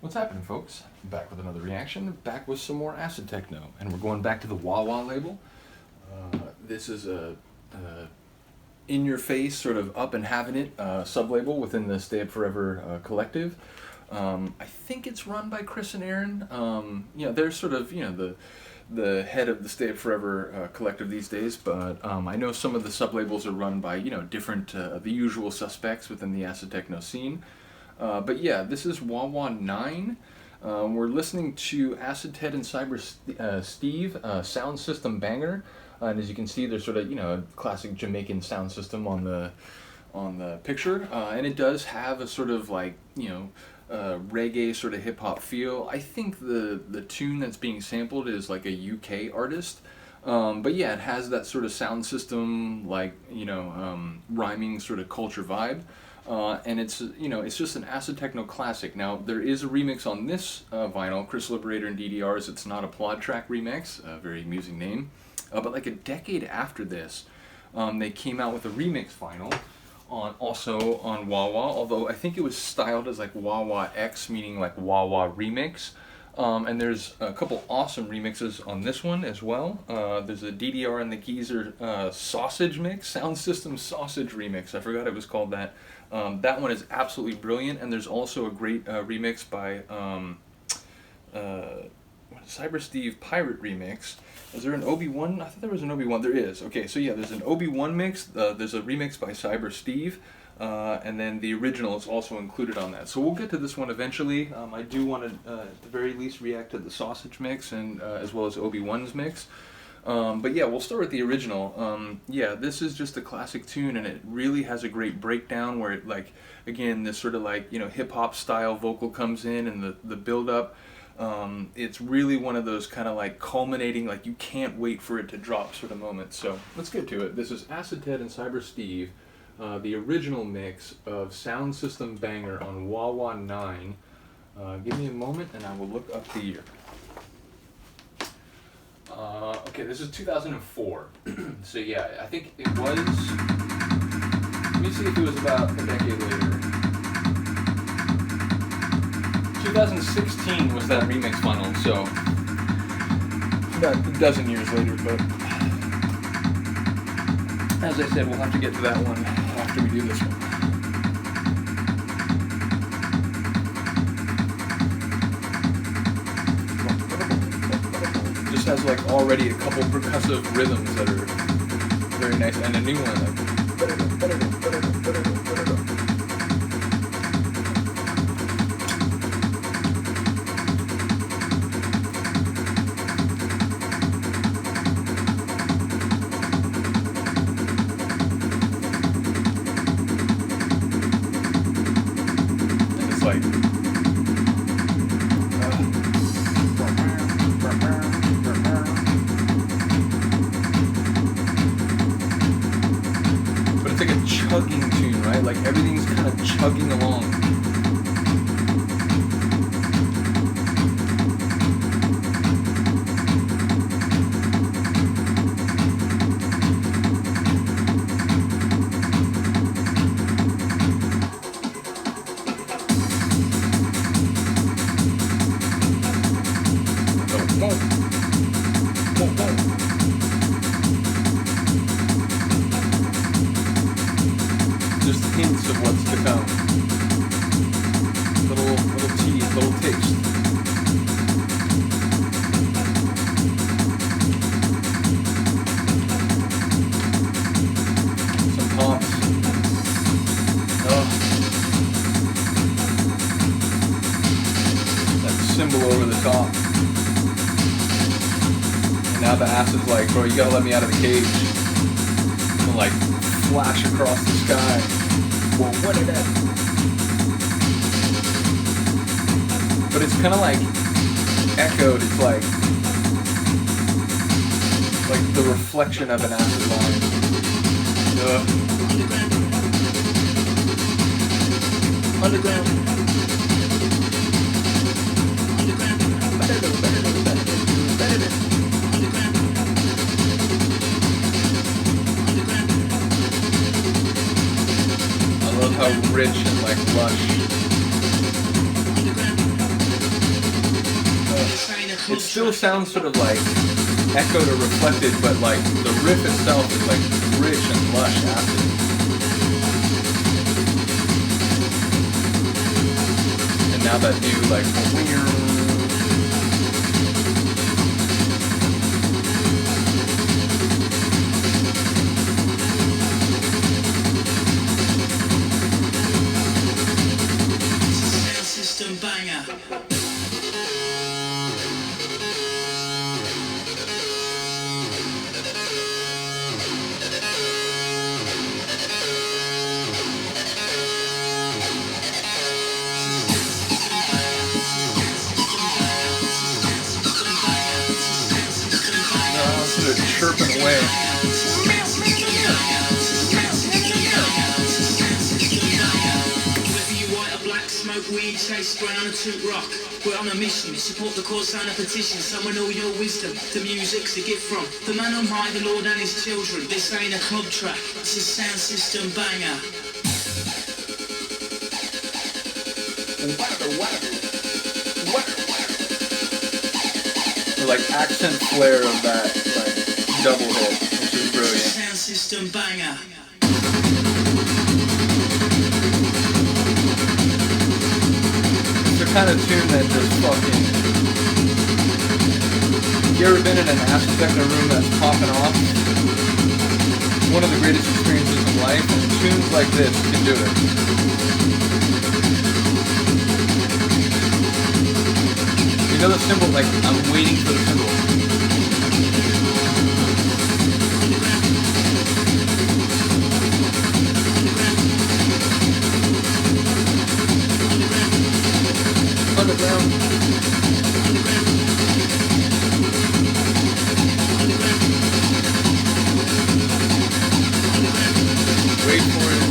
What's happening, folks? Back with another reaction, back with some more acid-techno, and we're going back to the Wah-Wah label. This is a in-your-face, sort of up and having it sub-label within the Stay Up Forever collective. I think it's run by Chris and Aaron. They're sort of, the head of the Stay Up Forever collective these days, but I know some of the sub-labels are run by, different, the usual suspects within the acid-techno scene. But yeah, this is Wah-Wah 9. We're listening to Acid Ted and Cyber Steve, sound system banger. And as you can see, there's sort of, a classic Jamaican sound system on the picture. And it does have a sort of like, reggae sort of hip hop feel. I think the tune that's being sampled is like a UK artist. But yeah, it has that sort of sound system, like, rhyming sort of culture vibe. And it's just an acid-techno classic. Now, there is a remix on this vinyl, Chris Liberator and DDR's It's Not a Plod Track remix, a very amusing name. But like a decade after this, they came out with a remix vinyl, also on Wah-Wah, although I think it was styled as like Wah-Wah X, meaning like Wah-Wah Remix. And there's a couple awesome remixes on this one as well. There's a DDR and the Geezer Sausage Mix, Sound System Sausage Remix. I forgot it was called that. That one is absolutely brilliant, and there's also a great remix by Cyber Steve Pirate Remix. Is there an Obi-Wan? I thought there was an Obi-Wan. There is. Okay, so yeah, there's an Obi-Wan mix. There's a remix by Cyber Steve. And then the original is also included on that. So we'll get to this one eventually. I do want to, at the very least, react to the Sausage mix and as well as Obi-Wan's mix. But yeah, we'll start with the original. Yeah, this is just a classic tune, and it really has a great breakdown where it, like, again, this sort of like, hip-hop style vocal comes in, and the build-up. It's really one of those kind of like culminating, like you can't wait for it to drop sort of moments. So let's get to it. This is Acid Ted and Cyber Steve. The original mix of Sound System Banger on Wah-Wah 9. Give me a moment and I will look up the year. Okay, this is 2004. So yeah, I think it was... Let me see if it was about a decade later. 2016 was that remix vinyl, so about a dozen years later, but as I said, we'll have to get to that one after we do this one. Just has like already a couple percussive rhythms that are very nice, and a new one like but it's like a chugging tune, right? Like everything's kind of chugging along. Just hints of what's to come. Little tease, little taste. Some pops. Oh. That cymbal over the top. And now the acid's like, bro, you gotta let me out of the cage. I'm gonna like flash across the sky. Whoa, what is that? But it's kind of like echoed. It's like the reflection of an acid line. Underground. I love how rich and like lush. it still sounds sort of like echoed or reflected, but like the riff itself is like rich and lush acid. And now that new like sound system banger. sort of chirping away. Whether you white or black, smoke weed, chase brown or toot rock, we're on a mission, support the cause, sign a petition, summon all your wisdom, the music's a gift from the man on high, the Lord and his children. This ain't a club track, it's a sound system banger. The like accent flare of that like double hit, which is brilliant. Sound system banger. It's the kind of tune that just fucking... You ever been in an acid-techno room that's popping off? One of the greatest experiences in life, and tunes like this can do it. You know the symbol, like, I'm waiting for the symbol. Underground. Wait for it.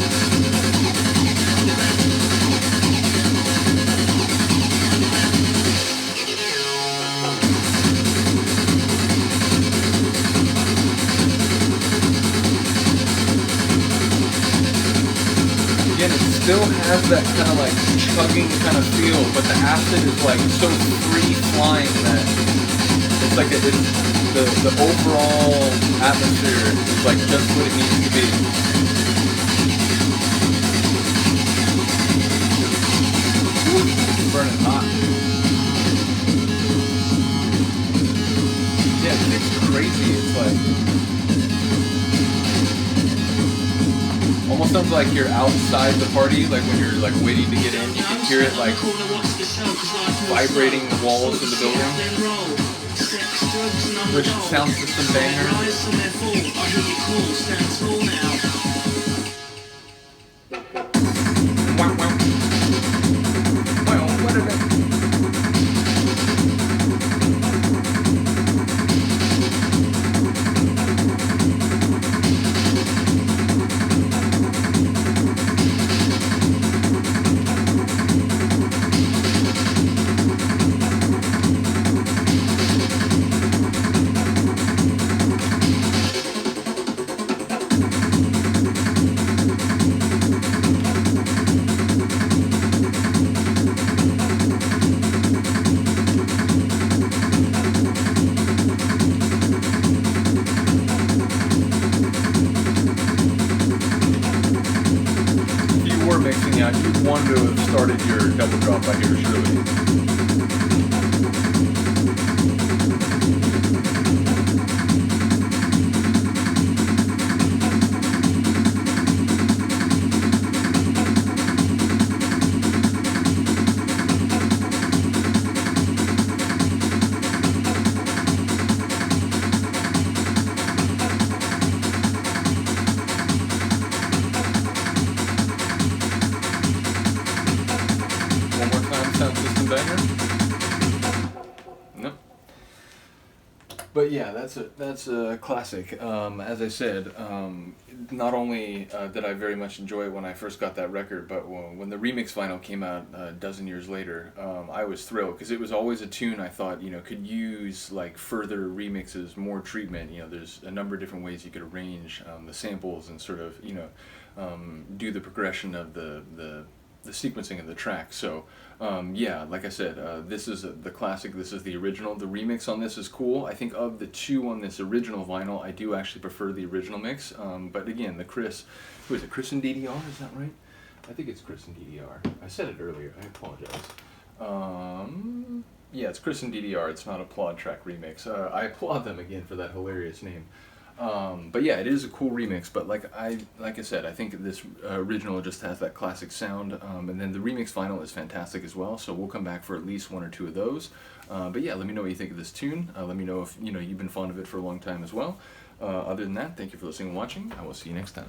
Again, it still has that kind of like chugging kind of feel, but the acid is like so free flying that it's like it's the overall atmosphere is like just what it needs to be. It's burning hot. Yeah, it's crazy. It's like almost sounds like you're outside the party, like when you're like waiting to get in, you can hear it like vibrating the walls of the building. Which sound system banger. Wow, wow. Wow, what is it? Mixing out, you'd want to have started your double drop by here, surely. Sound system banger? Nope. But yeah, that's a classic. As I said, not only did I very much enjoy it when I first got that record, but when the remix vinyl came out a dozen years later, I was thrilled because it was always a tune I thought could use like further remixes, more treatment. There's a number of different ways you could arrange the samples and sort of do the progression of the the sequencing of the track. So yeah, like I said, this is the classic, this is the original. The remix on this is cool. I think of the two on this original vinyl, I do actually prefer the original mix. But again, the Chris, who is it, Chris and DDR, is that right? I think it's Chris and DDR. I said it earlier, I apologize. Yeah, it's Chris and DDR, it's not Applaud Track Remix. I applaud them again for that hilarious name. But yeah, it is a cool remix, but like I said, I think this original just has that classic sound, and then the remix vinyl is fantastic as well, so we'll come back for at least one or two of those. But yeah, let me know what you think of this tune. Let me know if you've been fond of it for a long time as well. Other than that, thank you for listening and watching. I will see you next time.